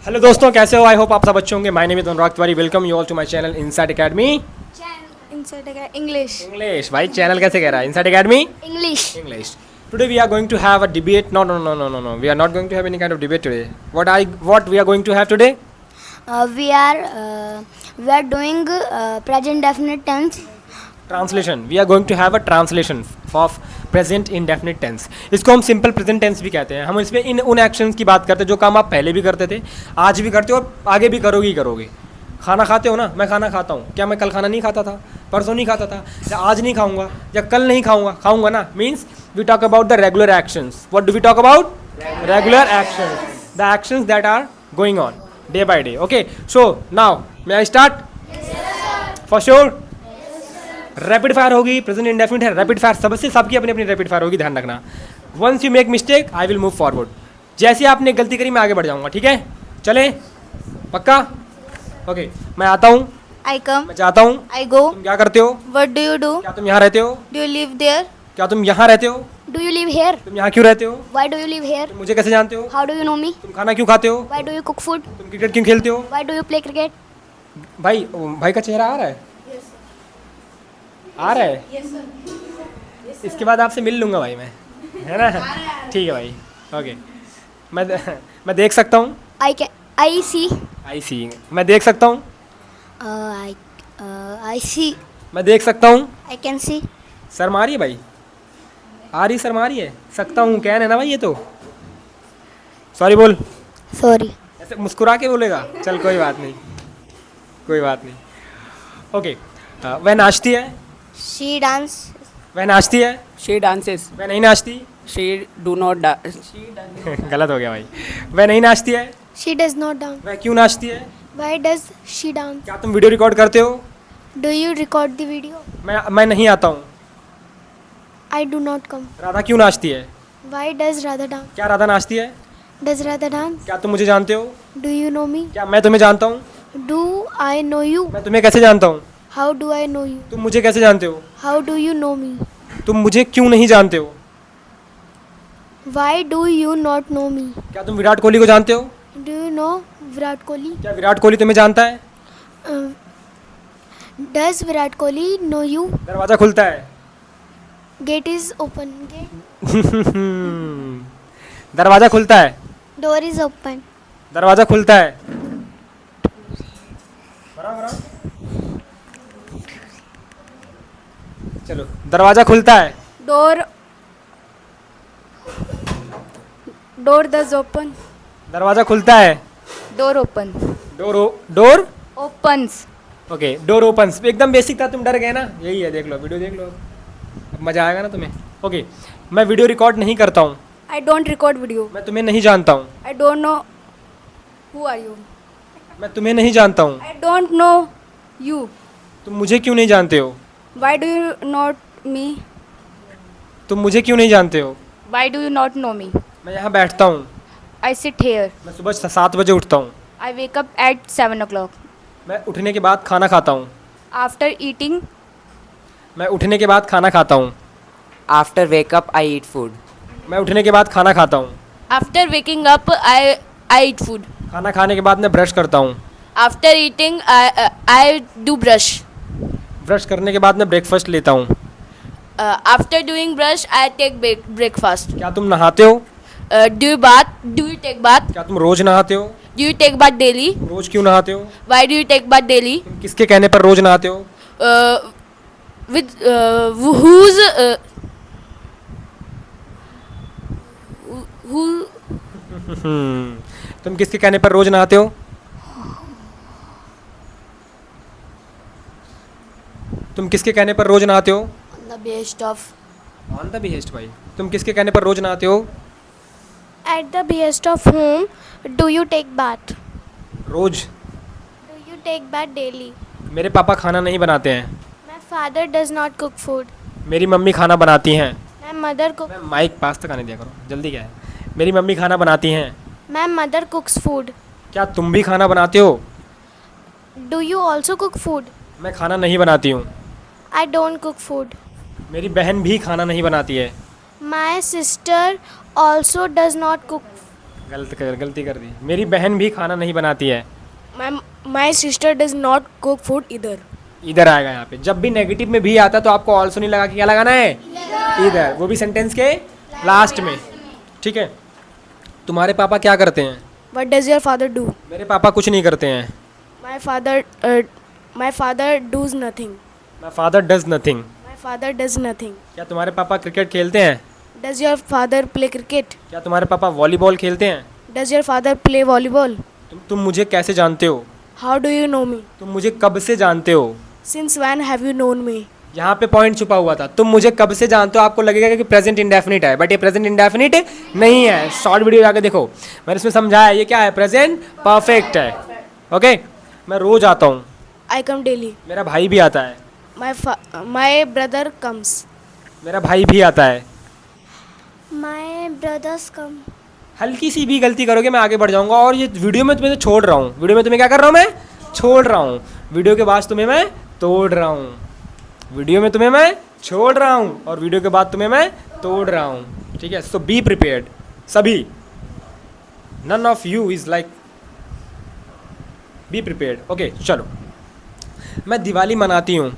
Hello दोस्तों, कैसे हो? आई होप आप सब अच्छे होंगे। My name is Anurag Tiwari. Welcome you all to my channel inside academy English. English. भाई चैनल कैसे कह रहा है? Inside academy English. English. Today we are going to have a debate. No no no no no no, we are not going to have any kind of debate today. What we are going to have today? We are doing present definite tense. Translation. We are going to have a translation of present indefinite tense. इसको हम simple present tense भी कहते हैं। हम इसमें इन उन actions की बात करते हैं जो काम आप पहले भी करते थे, आज भी करते हो और आगे भी करोगे ही करोगे। खाना खाते हो ना? मैं खाना खाता हूँ। क्या मैं कल खाना नहीं खाता था? परसों नहीं खाता था? या आज नहीं खाऊंगा? या कल नहीं खाऊंगा? खाऊंगा ना। Means we talk about the regular actions. What do we talk about? Regular actions, the actions that are going on day by day. Okay, so now may I start? For sure. Rapid fire होगी, present indefinite है, rapid fire सबसे सबकी अपनी अपनी rapid fire होगी, ध्यान रखना। Once you make mistake I will move forward. जैसे आपने गलती करी मैं आगे बढ़ जाऊंगा, ठीक है? चले? पक्का? ओके, मैं आता हूँ, I come. मैं जाता हूँ। I go. तुम क्या करते हो? What do you do? क्या तुम यहाँ रहते हो? Do you live there? क्या तुम यहाँ रहते हो? Do you live here? तुम यहाँ क्यों रहते हो? Why do you live here? तुम मुझे कैसे जानते हो? How do you know me? तुम खाना क्यों खाते हो? Why do you cook food? तुम क्रिकेट क्यों खेलते हो? Why do you play cricket? भाई, भाई का चेहरा आ रहा है? आ रहा है? इसके बाद आपसे मिल लूँगा भाई मैं, है ना? ठीक है भाई। ओके, मैं देख सकता हूँ। I see. आई सी। मैं देख सकता हूँ। I see. मैं देख सकता हूँ। I can see. शर्म आ रही है भाई? आ रही शर्म आ रही है? सकता हूँ कहन है ना भाई, ये तो सॉरी बोल। Sorry. ऐसे मुस्कुरा के बोलेगा? चल कोई बात नहीं, कोई बात नहीं। ओके, वह नाचती है। She dance. वह नाचती है। She dances. वह नहीं नाचती। She do not dance. गलत हो गया भाई। वह नहीं नाचती है। She does not dance. वह क्यों नाचती है? Why does she dance? क्या तुम वीडियो रिकॉर्ड करते हो? Do you record the video? मैं नहीं आता हूँ। I do not come. Radha क्यों नाचती है? Why does Radha dance? क्या राधा नाचती है? Does Radha dance? क्या तुम मुझे जानते हो? Do you know me? क्या मैं तुम्हें जानता हूँ? Do I know you? मैं तुम्हें कैसे जानता हूँ? How do I know you? तुम मुझे कैसे जानते हो? How do you know me? तुम मुझे क्यों नहीं जानते हो? Why do you not know me? क्या तुम विराट कोहली को जानते हो? Do you know Virat Kohli? क्या विराट कोहली तुम्हें जानता है? Uh, does Virat Kohli know you? दरवाज़ा खुलता है। Gate is open. Gate. दरवाज़ा खुलता है। Door is open. दरवाज़ा खुलता है। चलो, दरवाज़ा खुलता है। Door does open. दरवाज़ा खुलता है। Door open. Door Opens. Okay, door opens. एकदम बेसिक था, तुम डर गए ना? यही है, देख लो वीडियो, देख लो, अब मज़ा आएगा ना तुम्हें। ओके, मैं वीडियो रिकॉर्ड नहीं करता हूँ। I don't record video. मैं तुम्हें नहीं जानता हूँ। I don't know. Who are you? मैं तुम्हें नहीं जानता हूँ। I don't know you. तुम मुझे क्यों नहीं जानते हो? Why do you not me? तुम मुझे क्यों नहीं जानते हो? Why do you not know me? मैं यहाँ बैठता हूँ। I sit here. मैं सुबह 7 बजे उठता हूँ। I wake up at 7 o'clock. मैं उठने के बाद खाना खाता हूँ। After eating, मैं उठने के बाद खाना खाता हूँ। After wake up, I eat food. मैं उठने के बाद खाना खाता हूँ। after waking up, I eat food. खाना खाने के बाद मैं ब्रश करता हूँ। After eating, I do brush. Brush करने के बाद मैं ब्रेकफास्ट लेता हूँ। After doing brush, I take breakfast. क्या तुम नहाते हो? Do you bath? Do you take bath? क्या तुम रोज नहाते हो? Do you take bath daily? रोज क्यों नहाते हो? Why do you take bath daily? तुम किसके कहने पर रोज नहाते हो? With who's who? तुम किसके कहने पर रोज नहाते हो? तुम किसके कहने पर रोज नहाते हो? On the behest of. On the behest भाई। तुम किसके कहने पर रोज नहाते हो? At the behest of whom do you take bath? Rose. Do you take bath daily? मेरे पापा खाना नहीं बनाते हैं। My father does not cook food. मेरी मम्मी खाना बनाती हैं। My mother cook. मैं माइक पास तक आने दिया करो, जल्दी क्या है? मेरी मम्मी खाना बनाती हैं। My mother cooks food. क्या तुम भी खाना बनाते हो? Do you also cook food? मैं खाना नहीं बनाती हूँ। I don't cook food. मेरी बहन भी खाना नहीं बनाती है। My sister also does not cook. गलती कर दी। मेरी बहन भी खाना नहीं बनाती है। My sister does not cook food either. इधर आएगा यहाँ पे। जब भी नेगेटिव में भी आता है तो आपको ऑल्सो नहीं लगा के क्या लगाना है, इधर, वो भी सेंटेंस के लास्ट में। ठीक है। तुम्हारे पापा क्या करते हैं? What does your father do? मेरे पापा कुछ नहीं करते हैं। My father does nothing. My father does nothing. My father does nothing. क्या तुम्हारे पापा क्रिकेट खेलते हैं? Does your father play cricket? क्या तुम्हारे पापा वॉलीबॉल खेलते हैं? Does your father play volleyball? तुम मुझे कैसे जानते हो? How do you know me? तुम मुझे कब से जानते हो? Since when have you known me? यहाँ पे पॉइंट छुपा हुआ था। तुम मुझे कब से जानते हो, आपको लगेगा कि प्रेजेंट इंडेफिनिट है, बट ये प्रेजेंट इंडेफिनिट नहीं है। शॉर्ट वीडियो जाके देखो, मैंने इसमें समझाया ये क्या है, प्रेजेंट परफेक्ट है। ओके। मैं रोज आता हूँ। I come daily. मेरा भाई भी आता है। My brother comes. मेरा भाई भी आता है। My brothers come. हल्की सी भी गलती करोगे मैं आगे बढ़ जाऊंगा, और ये वीडियो में तुम्हें तो छोड़ रहा हूँ। वीडियो में तुम्हें क्या कर रहा हूँ, मैं छोड़ रहा हूँ। वीडियो के बाद तुम्हें मैं तोड़ रहा हूँ। वीडियो में तुम्हें मैं छोड़ रहा हूँ और वीडियो के बाद तुम्हें मैं तोड़ रहा हूँ। ठीक है। सो बी प्रिपेयर्ड सभी। None of you is like, be prepared. Okay चलो। मैं दिवाली मनाती हूँ।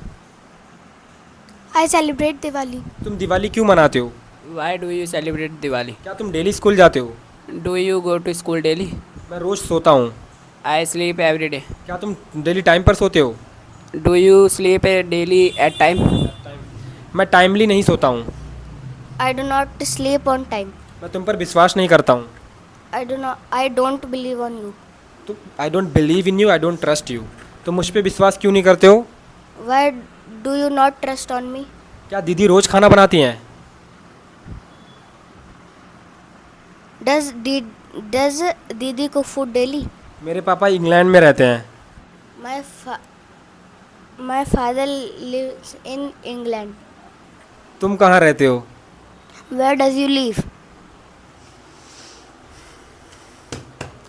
I celebrate Diwali. तुम दिवाली क्यों मनाते हो? Why do you celebrate Diwali? क्या तुम डेली स्कूल जाते हो? Do you go to school daily? मैं रोज सोता हूँ। I sleep every day. क्या तुम डेली टाइम पर सोते हो? Do you sleep daily at time? मैं टाइमली नहीं सोता हूँ। I do not sleep on time. मैं तुम पर विश्वास नहीं करता हूँ। I don't believe on you. तो I don't believe in you, I don't trust you. तुम मुझ पर विश्वास क्यों नहीं करते हो? Why do you not trust on me? क्या दीदी रोज खाना बनाती हैं? Does Didi cook food daily? मेरे पापा इंग्लैंड में रहते हैं। My father lives in England. तुम कहाँ रहते हो? Where does you live?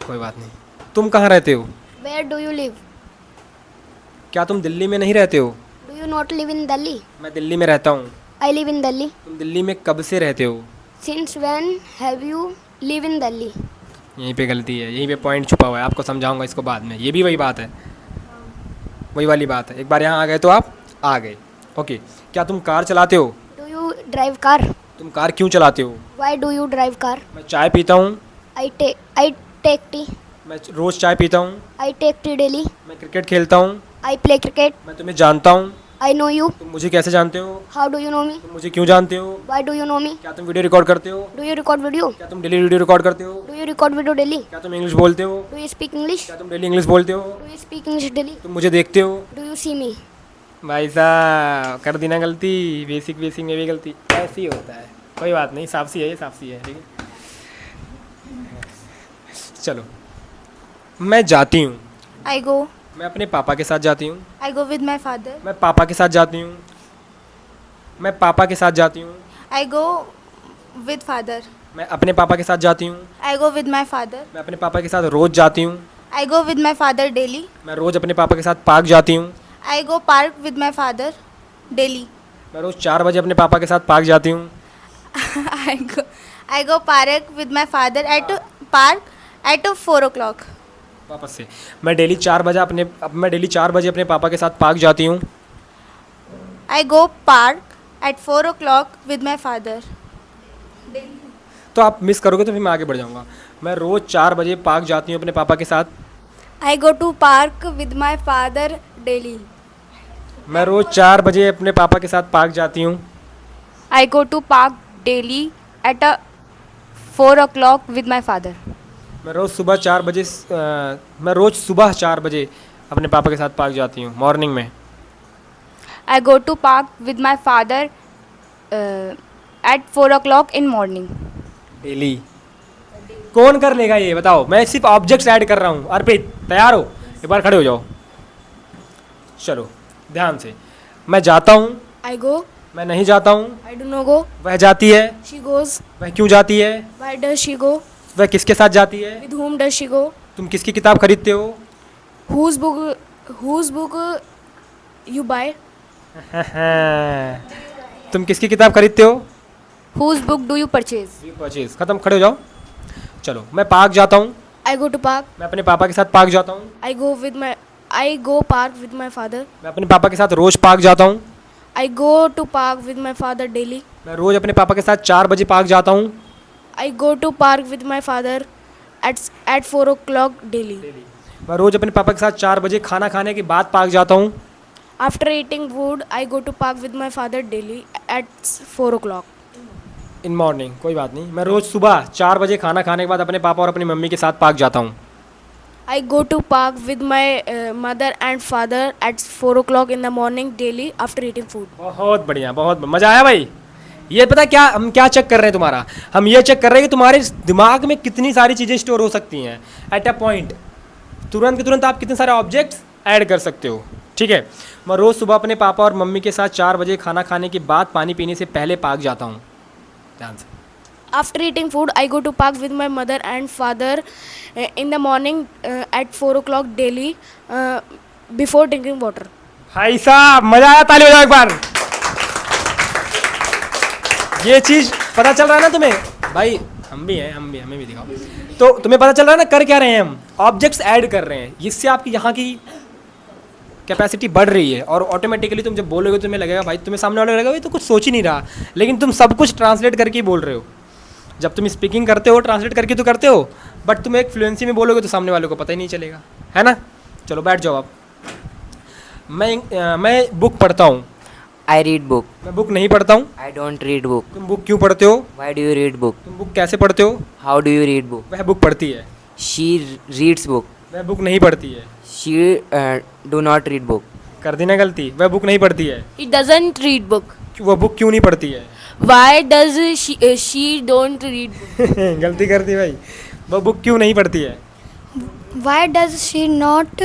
कोई बात नहीं। तुम कहाँ रहते हो? Where do you live? क्या तुम दिल्ली में नहीं रहते हो? Do you not live in Delhi? मैं दिल्ली में रहता हूँ। I live in Delhi. तुम दिल्ली में कब से रहते हो? Since when have you live in Delhi? यहीं पे गलती है, यहीं पे पॉइंट छुपा हुआ है। आपको समझाऊंगा इसको बाद में। ये भी वही बात है, वही वाली बात है। एक बार यहाँ आ गए तो आप आ गए। ओके। क्या तुम कार चलाते हो? Do you drive car? तुम कार क्यों चलाते हो? Why do you drive car? मैं चाय पीता हूँ। I take tea. मैं रोज़ चाय पीता हूँ। I take tea daily. मैं क्रिकेट खेलता हूँ। I play cricket. मैं तुम्हें जानता हूँ। I know you. तुम मुझे कैसे जानते हो? How do you know me? तुम मुझे क्यों जानते हो? Why do you know me? क्या तुम वीडियो रिकॉर्ड करते हो? Do you record video? क्या तुम डेली वीडियो रिकॉर्ड करते हो? Do you record video daily? क्या तुम इंग्लिश बोलते हो? Do you speak English? क्या तुम डेली इंग्लिश बोलते हो? Do you speak English daily? तुम मुझे देखते हो? Do you see me? भाई साहब कर दी ना गलती। बेसिक में भी गलती ऐसे ही होता है। कोई बात नहीं, साफ सी है, ये साफ सी है। ठीक है। चलो। मैं जाती हूँ। I go. मैं अपने पापा के साथ जाती हूँ। I go with my father. मैं पापा के साथ जाती हूँ। मैं पापा के साथ जाती हूँ। I go with father. मैं अपने पापा के साथ जाती हूँ। I go with my father. मैं अपने पापा के साथ रोज़ जाती हूँ। I go with my father daily. मैं रोज़ अपने पापा के साथ पार्क जाती हूँ। I go park with my father daily. मैं रोज़ 4 बजे अपने पापा के साथ पार्क जाती हूँ। I go park with my father at park at 4 o'clock. वापस से। मैं डेली 4 बजे अपने पापा के साथ पार्क जाती हूँ। I go park at 4 o'clock with my father. तो आप मिस करोगे तो फिर मैं आगे बढ़ जाऊँगा। मैं रोज़ 4 बजे पार्क जाती हूँ अपने पापा के साथ। I go to park with my father daily. मैं रोज़ 4 बजे अपने पापा के साथ पार्क जाती हूँ। I go to park daily at 4 o'clock with my father. मैं रोज़ सुबह 4 बजे अपने पापा के साथ पार्क जाती हूँ मॉर्निंग में। I go to park with my father at 4 o'clock in morning. Daily. कौन कर लेगा ये बताओ? मैं सिर्फ ऑब्जेक्ट्स ऐड कर रहा हूँ। अर्पित तैयार हो? एक बार खड़े हो जाओ। चलो ध्यान से। मैं जाता हूँ। I go. मैं नहीं जाता हूँ। I do not go. वह जाती है। She goes. वह क्यों जाती है? Why does she go? वह किसके साथ जाती है? With whom does she go? तुम किसकी किताब खरीदते हो? Whose book you buy? तुम किसकी किताब खरीदते हो? Whose book do you purchase? Purchase. खत्म, खड़े हो जाओ। चलो, मैं पार्क जाता हूँ। I go to park. मैं अपने पापा के साथ पार्क जाता हूँ। I go park with my father. मैं अपने पापा के साथ रोज पार्क जाता हूँ। I go to park with my father daily. मैं रोज अपने पापा के साथ 4 बजे पार्क जाता हूँ। I go to park with my father at 4 o'clock daily. मैं रोज अपने पापा के साथ 4 बजे खाना खाने के बाद पार्क जाता हूँ। After eating food, I go to park with my father daily at 4 o'clock. In morning, कोई बात नहीं। मैं रोज सुबह 4 बजे खाना खाने के बाद अपने पापा और अपनी मम्मी के साथ पार्क जाता हूँ। I go to park with my mother and father at 4 o'clock in the morning daily after eating food. बहुत बढ़िया, बहुत मज़ा आया भाई। ये पता क्या हम क्या चेक कर रहे हैं तुम्हारा? हम ये चेक कर रहे हैं कि तुम्हारे दिमाग में कितनी सारी चीज़ें स्टोर हो सकती हैं एट अ पॉइंट। तुरंत के तुरंत आप कितने सारे ऑब्जेक्ट्स ऐड कर सकते हो। ठीक है, मैं रोज़ सुबह अपने पापा और मम्मी के साथ 4 बजे खाना खाने के बाद पानी पीने से पहले पार्क जाता हूँ। ध्यान से। After eating food, I go to park with my mother and father in the morning at 4 o'clock daily before drinking water. भाई साहब मज़ा आया, ताली बजाओ एक बार। ये चीज़ पता चल रहा है ना तुम्हें भाई? हम भी हैं, हमें भी दिखाओ। तो तुम्हें पता चल रहा है ना कर क्या रहे हैं हम? ऑब्जेक्ट्स ऐड कर रहे हैं। इससे आपकी यहाँ की कैपेसिटी बढ़ रही है और ऑटोमेटिकली तुम जब बोलोगे तुम्हें लगेगा भाई, तुम्हें सामने वाले लगेगा भाई तो कुछ सोच ही नहीं रहा, लेकिन तुम सब कुछ ट्रांसलेट करके ही बोल रहे हो। जब तुम स्पीकिंग करते हो ट्रांसलेट करके तो करते हो, बट तुम एक फ्लुएंसी में बोलोगे तो सामने वाले को पता ही नहीं चलेगा, है ना? चलो बैठ जाओ आप। मैं बुक पढ़ता हूँ। I read book. मैं बुक नहीं पढ़ता हूँ। I don't read book. तुम बुक क्यों पढ़ते हो? Why do you read book? तुम बुक कैसे पढ़ते हो? How do you read book? वह बुक पढ़ती है। She reads book. वह बुक नहीं पढ़ती है। She do not read book. कर दी ना गलती, वह बुक नहीं पढ़ती है। He doesn't read book. वह बुक क्यों नहीं पढ़ती है? Why does she don't read book? गलती कर दी भाई, वह बुक क्यों नहीं पढ़ती है? Why does she not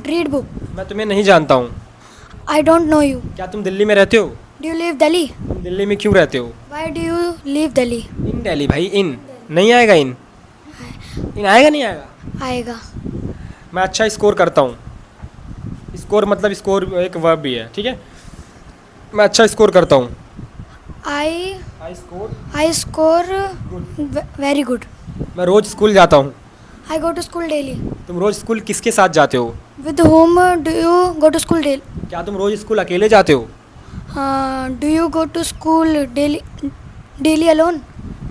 read book? मैं तुम्हें नहीं जानता हूँ। I don't know you. क्या तुम दिल्ली में रहते हो? Do you live Delhi? तुम दिल्ली में क्यों रहते हो? Why do you live Delhi? इन दिल्ली भाई, इन नहीं आएगा। इन आएगा नहीं आएगा? आएगा। मैं अच्छा स्कोर करता हूँ। स्कोर मतलब स्कोर एक वर्ब भी है, ठीक है? मैं अच्छा स्कोर करता हूँ। I score very good. मैं रोज़ स्कूल जाता हूँ। I go to school daily. तुम रोज़ स्कूल किसके साथ जाते हो? With whom do you go to school daily? क्या तुम रोज़ स्कूल अकेले जाते हो? Do you go to school daily alone?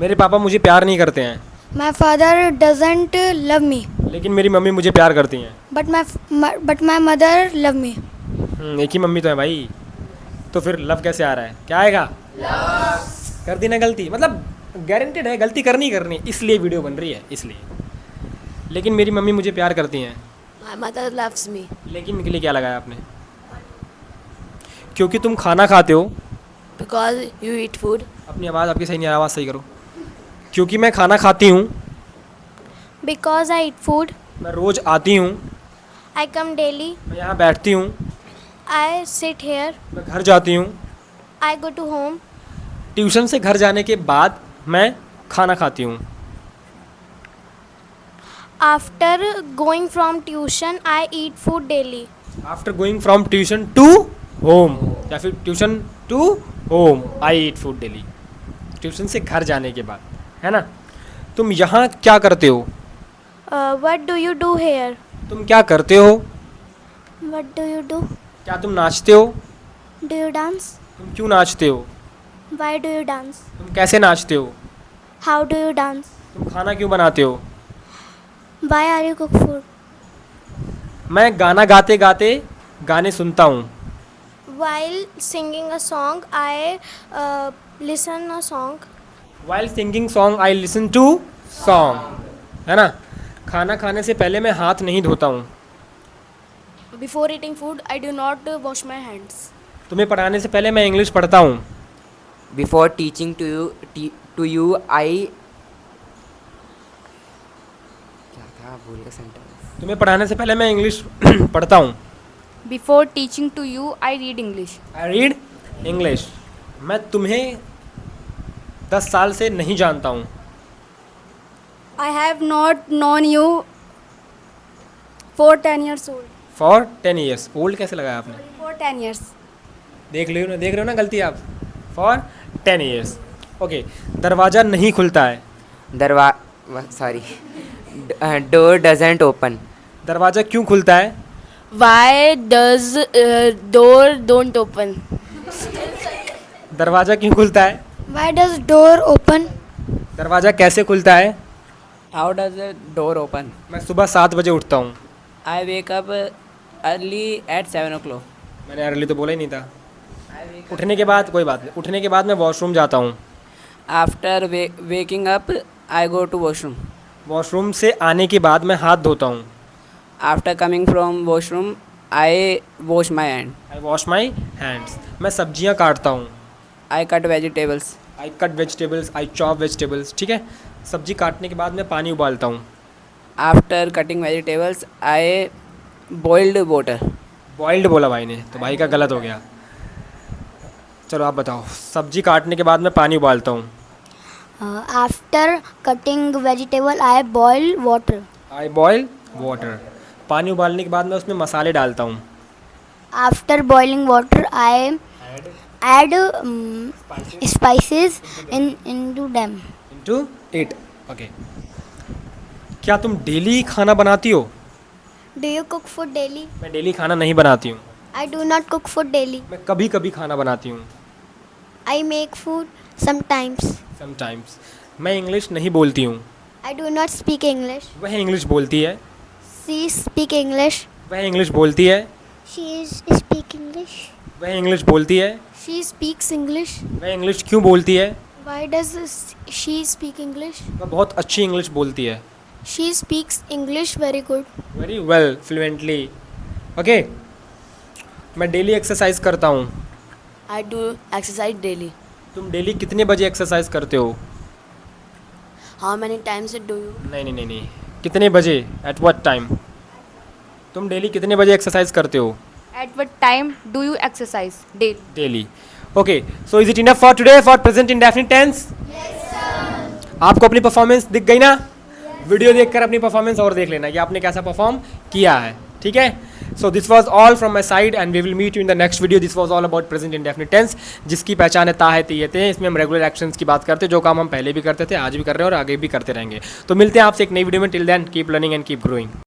मेरे पापा मुझे प्यार नहीं करते हैं, My father doesn't love me, लेकिन मेरी मम्मी मुझे प्यार करती हैं। but my mother love me. एक ही मम्मी तो है भाई, तो फिर लव कैसे आ रहा है? क्या आएगा? कर दी ना गलती, मतलब गारंटेड है गलती करनी ही करनी, इसलिए वीडियो बन रही है इसलिए। लेकिन मेरी मम्मी मुझे प्यार करती हैं। My mother loves me. लेकिन के लिए क्या लगाया आपने? क्योंकि तुम खाना खाते हो। Because you eat food. अपनी आवाज़ आपकी सही नहीं, आवाज़ सही करो। क्योंकि मैं खाना खाती हूँ। Because I eat food. मैं रोज़ आती हूँ। I come daily. मैं यहाँ बैठती हूँ। I sit here. मैं घर जाती हूँ। I go to home. Tuition से घर जाने के बाद मैं खाना खाती हूँ। After going from tuition, I eat food daily. After going from tuition to home, या फिर tuition to home I eat food daily. Tuition से घर जाने के बाद, है ना? तुम यहाँ क्या करते हो? What do you do here? तुम क्या करते हो? What do you do? क्या तुम नाचते हो? Do you dance? तुम क्यों नाचते हो? Why do you dance? तुम कैसे नाचते हो? How do you dance? तुम खाना क्यों बनाते हो? Why are you cook food? मैं गाना गाते गाते गाने सुनता हूँ। While singing a song, I listen a song. While singing song I listen to song, है ना? खाना खाने से पहले मैं हाथ नहीं धोता हूँ। Before eating food, I do not wash my hands. तुम्हें पढ़ाने से पहले मैं इंग्लिश पढ़ता हूँ। Before teaching to you, I क्या था भूल गया सेंटेंस। तुम्हें पढ़ाने से पहले मैं इंग्लिश पढ़ता हूँ। Before teaching to you, I read English. I read English. मैं तुम्हें 10 साल से नहीं जानता हूँ। I have not known you for 10 years old. For 10 years. Old कैसे लगाया आपने? For 10 years. देख रहे हो ना गलती आप। For 10 years. ओके, दरवाज़ा नहीं खुलता है। Sorry. Door doesn't open. दरवाज़ा क्यों खुलता है? Why does door don't open? दरवाज़ा क्यों खुलता है? Why does door open? दरवाज़ा कैसे खुलता है? How does the door open? मैं सुबह 7 बजे उठता हूँ। I wake up early at 7 o'clock. मैंने अर्ली तो बोला ही नहीं था। उठने के बाद कोई बात नहीं, उठने के बाद मैं वॉशरूम जाता हूँ। After waking up, I go to washroom. Washroom से आने के बाद मैं हाथ धोता हूँ। After coming from washroom, I wash my hand. I wash my hands. मैं सब्जियाँ काटता हूँ। I cut vegetables. I cut vegetables, I chop vegetables. ठीक है, सब्जी काटने के बाद मैं पानी उबालता हूँ। After cutting vegetables, I boiled water. Boiled बोला भाई ने, तो भाई का गलत हो गया। चलो आप बताओ। सब्जी काटने के बाद मैं पानी उबालता हूँ। After cutting vegetable, I boil water. I boil water. पानी उबालने के बाद मैं उसमें मसाले डालता हूँ। After boiling water, I add spices into them. Into it. Okay. क्या तुम डेली खाना बनाती हो? Do you cook food daily? मैं डेली खाना नहीं बनाती हूँ। I do not cook food daily. मैं कभी कभी खाना बनाती हूँ। I make food sometimes. Sometimes. मैं इंग्लिश नहीं बोलती हूँ। I do not speak English. वह इंग्लिश बोलती है। She speak English. वह इंग्लिश बोलती है। She speak English. वह इंग्लिश बोलती है। She speaks English. वह इंग्लिश क्यों बोलती है? Why does she speak English? वह बहुत अच्छी इंग्लिश बोलती है। She speaks English very good. Very well, fluently. Okay. मैं डेली एक्सरसाइज करता हूँ। I do exercise daily. तुम डेली कितने बजे एक्सरसाइज करते हो? How many times do you? नहीं, कितने बजे? At what time? तुम डेली कितने बजे एक्सरसाइज करते हो? At what time do you exercise daily? Daily. Okay, so is it enough for today for present indefinite tense? आपको अपनी परफॉर्मेंस दिख गई ना? वीडियो देखकर अपनी परफॉर्मेंस और देख लेना कि आपने कैसा परफॉर्म किया है। ठीक है, so this was all from my side and we will meet you in the next video. This was all about present indefinite tense, जिसकी पहचान है ता है तीयते हैं। इसमें हम रेगुलर एक्शंस की बात करते हैं, जो काम हम पहले भी करते थे, आज भी कर रहे हैं और आगे भी करते रहेंगे। तो मिलते हैं आपसे एक नई वीडियो में। Till then keep learning and keep growing.